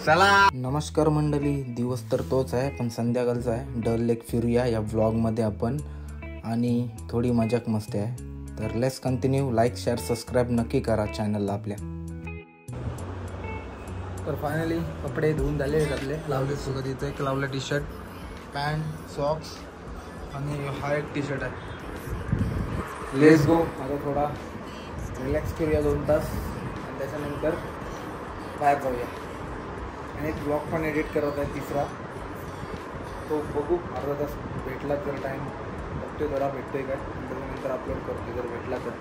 चला नमस्कार मंडळी, दिवस तर तोच आहे पण संध्याकाळचा आहे. डल लेक फिरूया या व्लॉगमध्ये आपण आणि थोडी मजाक मस्ती आहे. तर let's continue. Like share subscribe नक्की करा चॅनलला आपल्या. तर फायनली कपडे धुवून झाले आपले, लावले सुद्धा. तिथे एक लावला टी शर्ट, पॅन्ट, सॉक्स आणि हा एक टी शर्ट आहे. Let's go. आता थोडा रिलॅक्स करूया 2 तास आणि त्याच्यानंतर बाहेर जाऊया. आणि एक ब्लॉग पण एडिट करत आहे 3रा, तो बघू अर्धा तास भेटला तर टाईम बघतोय, जरा भेटतोय काय त्याच्यानंतर अपलोड करतो जर भेटला तर.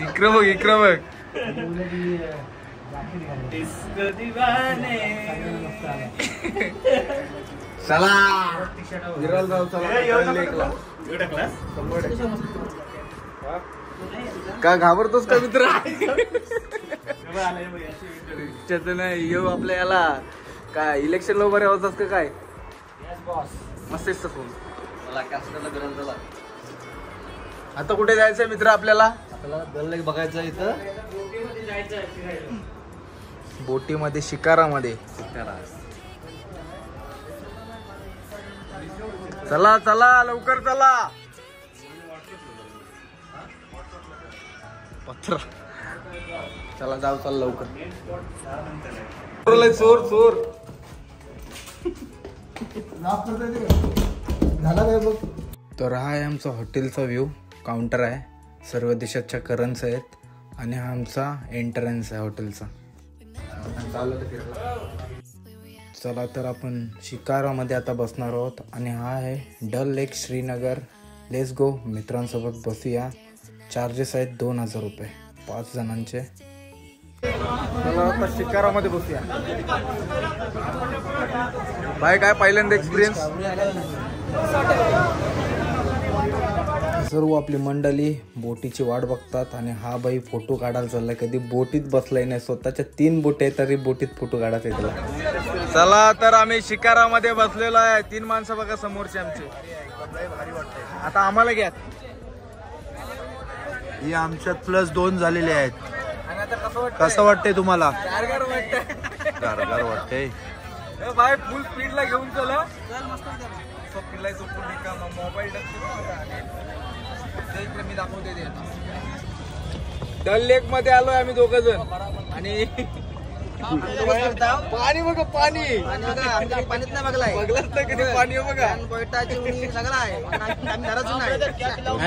इकडं बघ चला विराल जाऊ. चला का घाबरतोस का मित्र? नाही येऊ आपल्या याला काय इलेक्शन ला बरे होतात का काय? मस्त फोन. आता कुठे जायचंय मित्र आपल्याला? डल लेक बघायचं इथं, बोटीमध्ये, शिकारामध्ये. चला चला लवकर चला. पत्र चला जाऊ, चल लवकर. चोर चोर झाला काय बघ. तर हा आहे आमचा हॉटेलचा व्ह्यू. काउंटर आहे, सर्व देशाच्या करन्सी आहेत आणि हा आमचा एंट्रन्स आहे हॉटेलचा. चला तर आपण शिकारामध्ये आता बसणार आहोत आणि हा आहे Dal lake Srinagar. Let's go. मित्रांसोबत बसूया. चार्जेस आहेत 2000 रुपये 5 जणांचे. चला आता शिकारामध्ये बसूया. बाय, काय पहिल्यांदा एक्सपिरियन्स? सर्व आपली मंडळी बोटीची वाट बघतात आणि हा बाई फोटो काढायला चाललाय. कधी बोटीत बसलाय नाही, स्वतःच्या 3 बोटी आहेत तरी बोटीत फोटो काढायचा आहे त्याला. चला तर आम्ही शिकारामध्ये बसलेलो आहे. 3 माणसं बघा समोरचे आमचे. आता आम्हाला घ्या. ही आमच्यात +2 झालेले आहेत. कसं वाटतंय तुम्हाला? गारगार वाटतंय. बाय फुल स्पीडला घेऊन चला. मोबाईल मी दाखवते. डल लेक मध्ये आलोय आम्ही 2 जण आणि पाणी बघा, पाणी पाणीच नाही बघलाय, बघलाच नाही कधी पाणी बघा.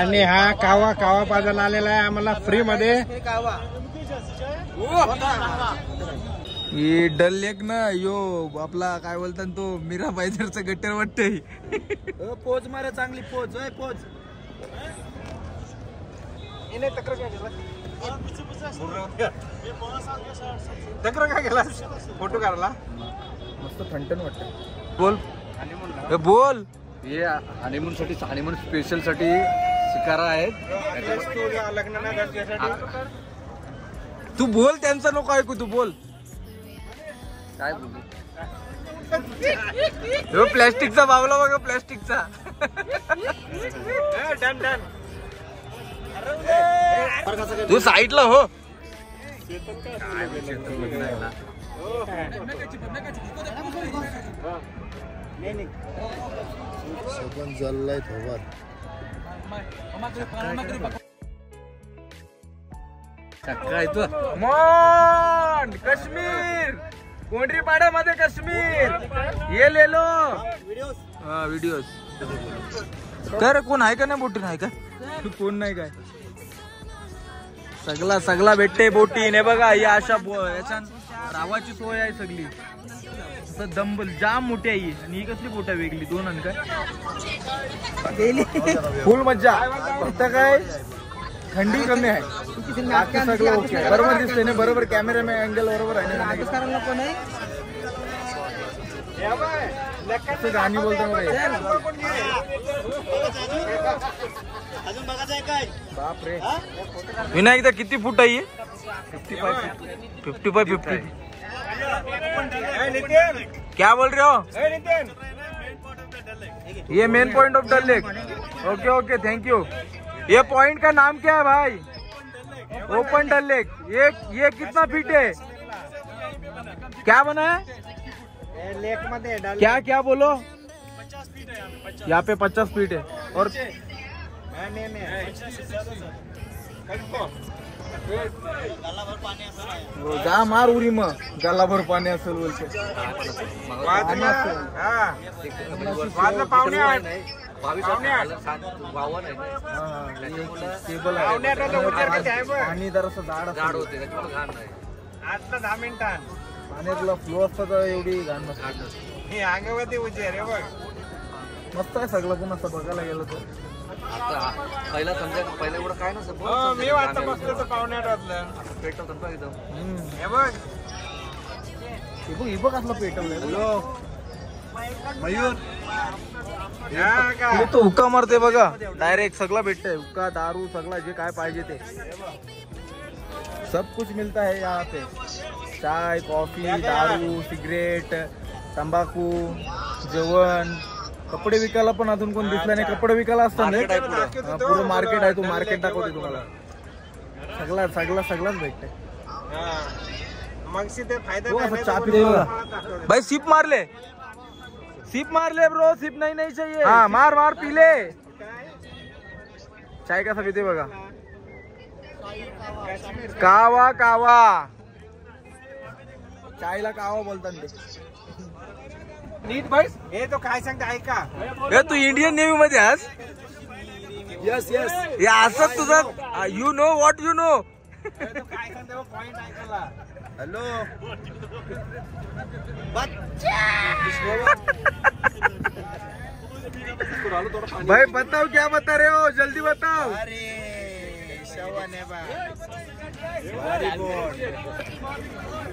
आणि हा कावा पाजायला आलेला आहे आम्हाला फ्री मध्ये. ही डल लेक ना यो आपला काय बोलतात तो मीरा बायजरचा गट्टर वाटतंय. पोच मारा चांगली पोच. पोच तक्र काय केला फोटो काढला. मस्त थंडन वाटत. बोल बोल. हे हनीमून साठी, हनीमून स्पेशल साठी शिकारा आहेत. तू बोल, त्यांचं नको ऐकू, तू बोल. काय बोलू? प्लॅस्टिकचा बावला बघा, प्लॅस्टिकचा. तू साईडला हो. जल्लाय धोबार. मॉन काश्मीर, कोंडरी पाड्यामध्ये काश्मीर. ये लेलो व्हिडिओ. तर कोण आहे का नाही बोटी? नाही का कोण नाही काय? सगळा भेटते बोटी ने बघा. या अशा याच्या रावाची सोय आहे सगळी. दंबल जाम मोठी आहे आणि ही कसली बोट आहे वेगळी 2 आणि काय फुल मज्जा. फक्त काय थंडी कमी आहे. सगळं ओके, बरोबर दिसतंय ना? बरोबर कॅमेरा में अँगल बरोबर आहे ना? गाणी बोलतो बापरे. विनायकदा किती फूट आहे? 55 50. क्या बोल रहे हो? ये main point of Dal lake. Okay okay thank you. ये पॉइंट का नाम क्या है भाई? Open Dal lake. ये कितना फीट है? क्या बना है लेक मध्ये क्या क्या बोलो? यहाँ पे 50 फीट है और जा मार उरी मग गालाभर पाणी असेल बोलते पाणी जरासं जाड होते 10 मिनिटां पाण्यातला फ्लो असता तर एवढी घाण नसते. हे अंगावरती उजे रे बघ. मस्त आहे सगळं पण असं बघायला गेलं तर. पहिला समजा पहिला एवढं काय नसतं. मी वाटतं बसलो तर पाहुण्यात वाटलं पेटवतात बघ एकदम. हे बघ हे बघ असलं पेटवलंय. मयूर तो हुक्का मारते बघा डायरेक्ट सगळं भेटतंय. हुक्का दारू सगळं जे काय पाहिजे ते सब कुछ मिलता है यहाँ पे. चाय कॉफी दारू सिगरेट तंबाखू जेवण. कपडे विकायला पण अजून कोण दिसला नाही. कपडे विकायला असतात पुरं मार्केट आहे. तो मार्केट दाखवते तुम्हाला. सगळाच भेटतंय. मग ते फायदा चहा पिते भाई. सिप मार ले ब्रो. सिप नहीं चाहिए. हाँ मार पी ले. चाय कसा पिते बघा. कावा चायला कावा बोलतात ते. नीट भाई हे तो काय सांगते ऐका. तू इंडियन नेव्ही मध्ये आज. यस या असं तुझं you know what you know. काय सांगते पॉइंट ऐकायला. हॅलो भाई बताओ क्या बता रहे हो जल्दी बताओ. अरे शवन आहे बा.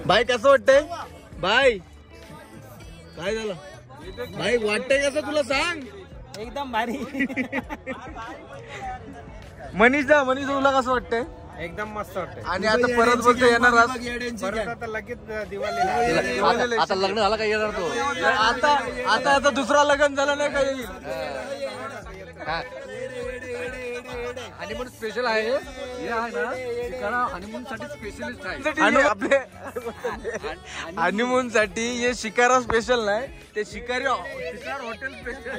भाई कसं वाटतंय भाई? काय झालं भाई? वाटतंय कसं तुला सांग. एकदम भारी. मनीष तुला कसं वाटतंय? एकदम मस्त वाटतंय. आणि आता परत बोलतो येणार आज. परत आता लगेच दिवाळीला आता लग्न झालं काय येणार तो. आता दुसरा लग्न झाला नाही का येईल. हनीमून स्पेशल आहे. हे आहे ना ठिकाणा हनीमून साठी स्पेशलिस्ट आहे. आणि आपले हनीमून साठी हे शिकारा स्पेशल नाही. ते शिकार हॉटेल स्पेशल.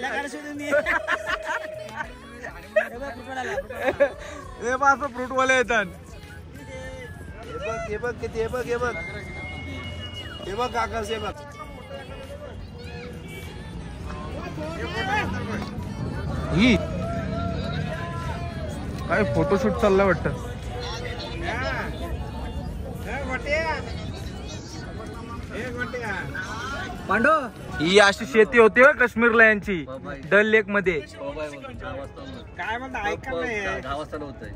हे बघ असं फ्रूटवाले येतात. हे बघ किती. हे बघ आकाश. हे बघ ही काय फोटोशूट चाललंय वाटतं. ही अशी शेती होती हो काश्मीरला यांची डल लेक मध्ये. काय म्हणता ऐका नाही. 10 वाजता होतंय.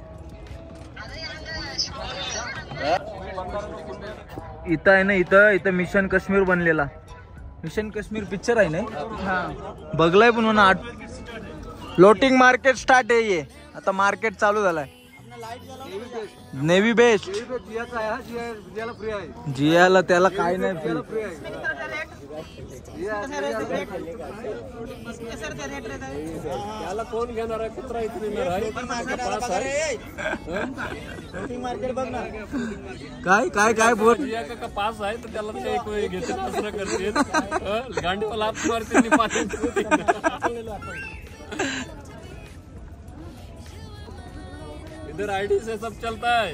इथं आहे ना इथं मिशन काश्मीर बनलेला. मिशन काश्मीर पिक्चर आहे ना. बघलाय पण म्हणा. फ्लोटिंग मार्केट स्टार्ट आहे. ये आता मार्केट चालू झालाय. Navy best. जियाला त्याला काय नाही फ्री. त्याला कोण घेणार आहे? कुत्रा इथे येणार आहे. काय बोल. का पास आहे तर त्याला ते एक घेते दसरा करते. गांडीवाला हात मारते. इधर आईडी से सब चलता है.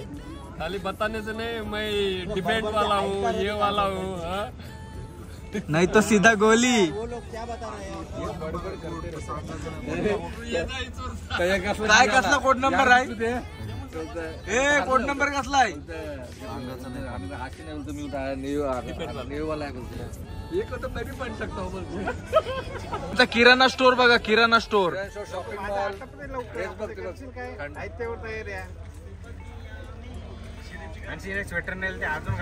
खाली बताने से नहीं मैं डिबेट वाला हूँ ये वाला हूँ. नहीं तो सीधा गोली. काय कसला कोड नंबर आहे? कोड नंबर कसला आहे? किराणा स्टोर बघा. किराणा स्टोर. शॉपिंग मॉल स्वेटर नेल ते अजून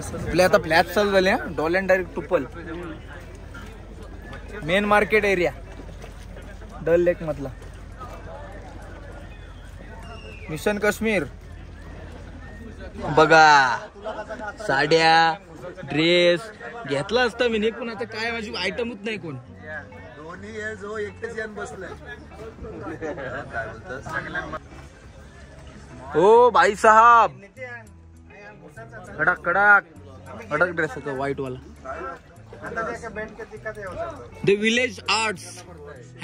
आपले आता फ्लॅट चालू झाले. डॉल डायरेक्ट टुपल. Main market area Dal lake मधला. मिशन काश्मीर बघा. साड्या ड्रेस घेतला असता मी पण आता काय माझी आयटमच नाही कोण. धोनी आहे जो एकटेच यान बसलाय. काय बोलतोस? ओ भाई साहब, कडक कडक कडक ड्रेस होता व्हाईट वाला. The village arts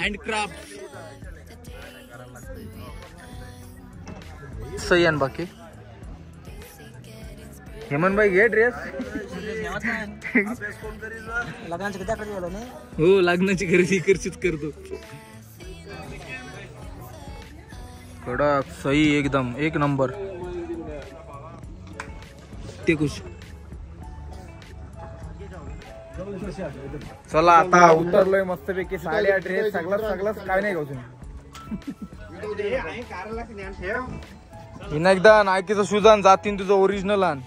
handcraft. सही आहे बाकी. हेमंत भाई घे ड्रेस. हो लग्नाची खरेदी इकडचीच करतो. कडक सही एकदम एक नंबर. ते खुश. चला आता उतरलोय मस्तपैकी. साड्या ड्रेस सगळं काय नाही घेऊ तुम्ही. हिना एकदा नायकीचं शूज आण जातीन तुझं ओरिजिनल आण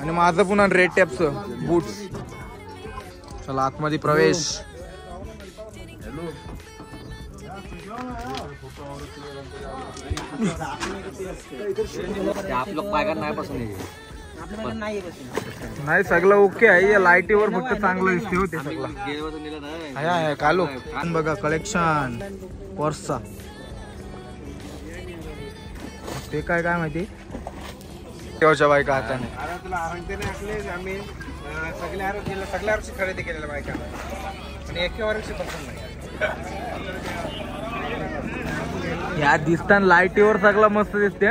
आणि माझं पुन्हा रेड टॅपचं बूट्स. चला आतमध्ये प्रवेश. आप लोग पायगर नाही बसून नाही सगळं ओके आहे. लाईटीवर फक्त चांगलं दिसते होते सगळं. कालो बघा कलेक्शन पर्सचा. ते काय काय माहिती तेव्हाच्या बायका हाताने. तुला आवडते ना आपले. आम्ही सगळ्या वर्षी खरेदी केलेल्या बायका आणि एके वर्षी पसंत नाही. या दिसताना लाईटीवर सगळं मस्त दिसते.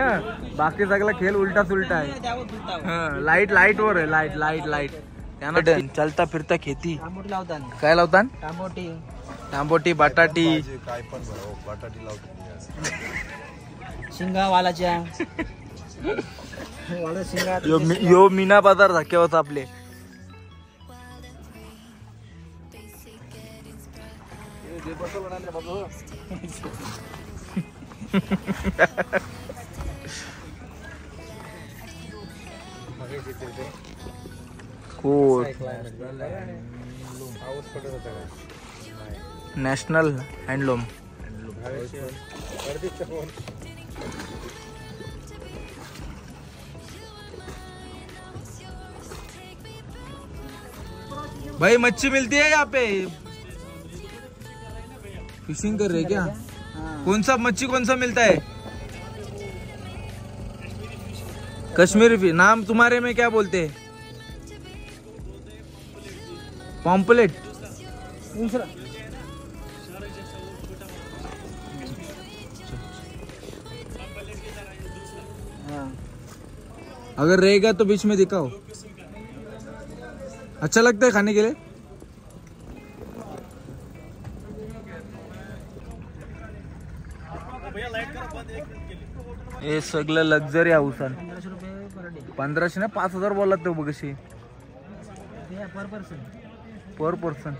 बाकी सगळं खेळ उलटा सुलटा आहे. लाईट लाईट वर आहे. लाईट लाईट लाईट त्यानं चलता फिरता खेती. काय लावतात? तांबोटी बटाटी काय पण बटाटी लावतो. शिंगावालाच्या यो मीना बाजार झाक्यावर आपले. कोट नॅशनल हँडलूम. भाई मच्छी मिलती है यहाँ पे. फिशिंग कर रहे क्या? कौन सा मच्छी कौन सा मिलता है? कश्मीरी फिश. नाम तुम्हारे में क्या बोलते हैं? पॉम्पलेट. अगर रहेगा तो बीच में दिखाओ. अच्छा लगता है खाने के लिए. हे सगळं लक्झरी हाऊस आहे. 1500 ना 5000 बोलला तो बघशी पर पर्सन.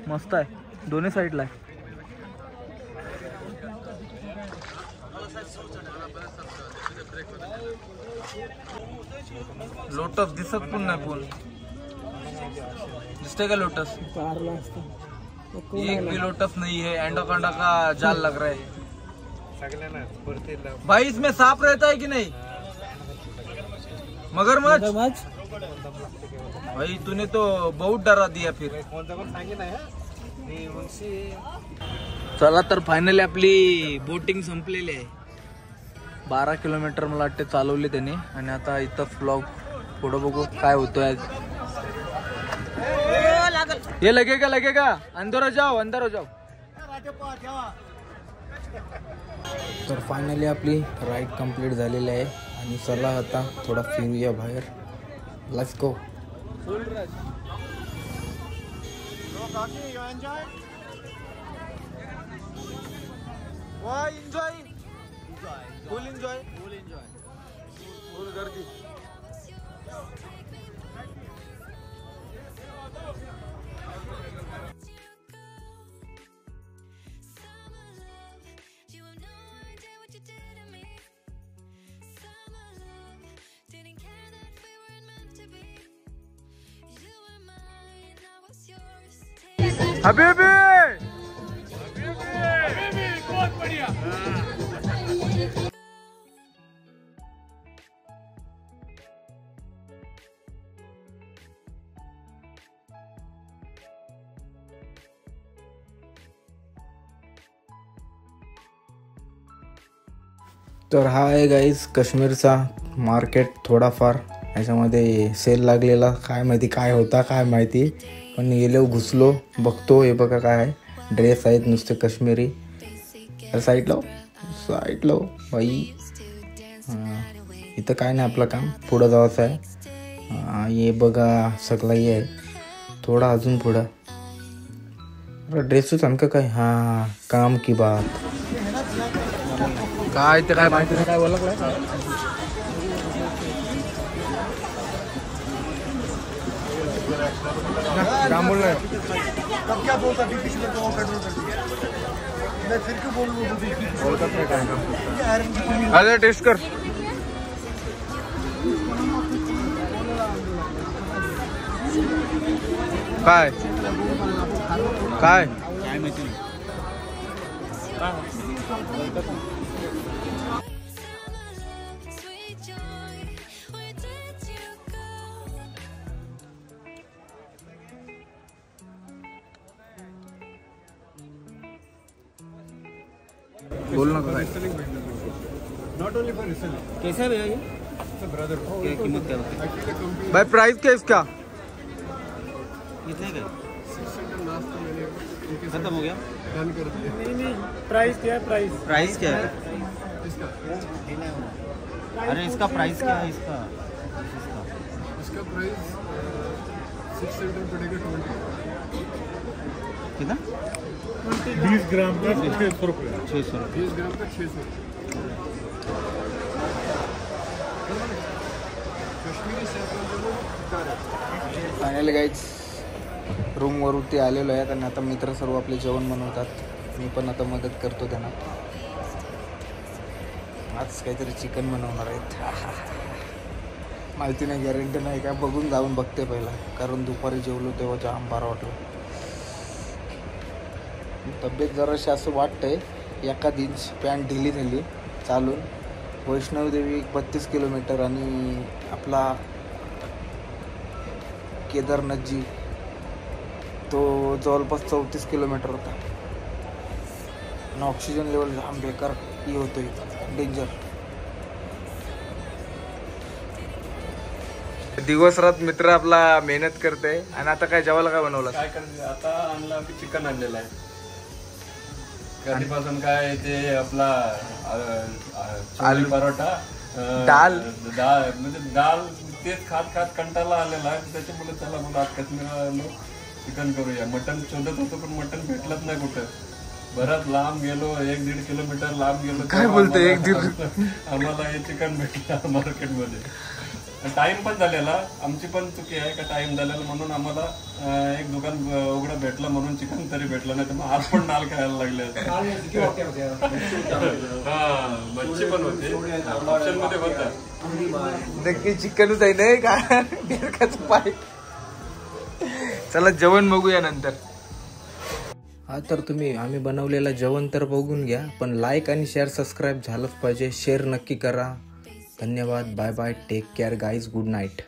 मस्त आहे दोन्ही साईडला आहे. लोटस दिसत पण नाही. कोण दिसते का लोटस? एक भी लोटस नहीं है. एंडोकांडा का जाल लग रहा है. भाई इसमें सांप रहता है कि नहीं? मगरमच्छ. भाई तूने तो बहुत डरा दिया फिर. चला तर फायनली आपली बोटिंग संपलेली आहे. 12 किलोमीटर मला वाटते चालवले त्याने. आणि आता इथं व्लॉग पुढं बघू काय होतोय. ये लगेगा अंदर जाओ अंदर जाओ. तर फायनली आपली राईड कंप्लीट झालेली आहे. आणि चला आता थोडा फिरूया बाहेर. Let's go. Enjoy full enjoy फुल गर्दी. हबीबी बहुत बढ़िया. तर हा आहे गाईज काश्मीरचा मार्केट. थोडाफार याच्यामध्ये सेल लागलेला, काय माहिती काय होता काय माहिती, पण गेलो घुसलो बघतो. हे बघा काय आहे, ड्रेस आहेत नुसते काश्मीरी. साईड लाव बाई. इथं काय नाही आपलं काम, पुढं जायचं आहे. हे बघा सगळंही आहे, थोडा अजून पुढं. ड्रेसच आणखं काय, हां काम की बात. काय ते काय माहिती नाही, काय बोला काम बोल रहे अरे टेस्ट कर. काय काय बोल ना काय. कैसा भैया ये ब्रदर क्या कीमत क्या होती है? भाई प्राइस क्या इसका? कितने का? खत्म हो गया? नहीं प्राइस क्या है? प्राइस क्या है? अरे इसका प्राइस क्या है? इसका प्राइस 600 पड़ेगा. कितना? 20 ग्राम का 600 रुपये. 600. 20 ग्राम का 600. फायनली गाईज रूमवरती आलेलो आहे आणि आता मित्र सर्व आपले जेवण बनवतात. मी पण आता मदत करतो त्यांना. आज काहीतरी चिकन बनवणार आहेत. माहिती नाही, गॅरंटी नाही, काय बघून जाऊन बघते पहिला, कारण दुपारी जेवलो तेव्हा जाम बारा वाटलं. तब्येत जराशी असं वाटतंय. एखाद इंच पॅन्ट ढिली झाली चालून. वैष्णवदेवी 32 किलोमीटर आणि आपला केदारनाथजी तो जवळपास 34 किलोमीटर होता. आणि ऑक्सिजन लेवल जाम बेकार ही होतोय, डेंजर. दिवस रात मित्र आपला मेहनत करते. आणि आता काय जेवायला काय बनवलं? काय करायचं आता? आणलं आम्ही चिकन आणलेलं आहे. कधीपासून काय ते आपला आलू परोठा, डाल म्हणजे डाल तेच खात खात कंटाळा आलेला आहे. त्याच्यामुळे त्याला मला आज काश्मीरला चिकन करूया. मटन शोधत होतो पण मटन भेटलंच नाही कुठं. बराच लांब गेलो, 1-1.5 किलोमीटर लांब गेलो. काय बोलतो 1-1.5? आम्हाला हे चिकन भेटलं मार्केटमध्ये. टाइम पण झालेला, आमची पण चुकी आहे का टाइम झालेला म्हणून आम्हाला एक दुकान उघडं भेटलं म्हणून चिकन तरी भेटलं, नाही तर मग आज पण डाल खायला लागले. हा मच्छी पण होती ऑप्शन मध्ये होता. नक्की चिकनच आहे नाही का? डेरकाचं पाय. चला जेवण बघूया नंतर. हा तर आम्ही बनवलेलं जेवण तर बघून घ्या, पण लाईक आणि शेअर सबस्क्राईब झालंच पाहिजे. शेअर नक्की करा. धन्यवाद. Bye bye. Take care guys. Good night.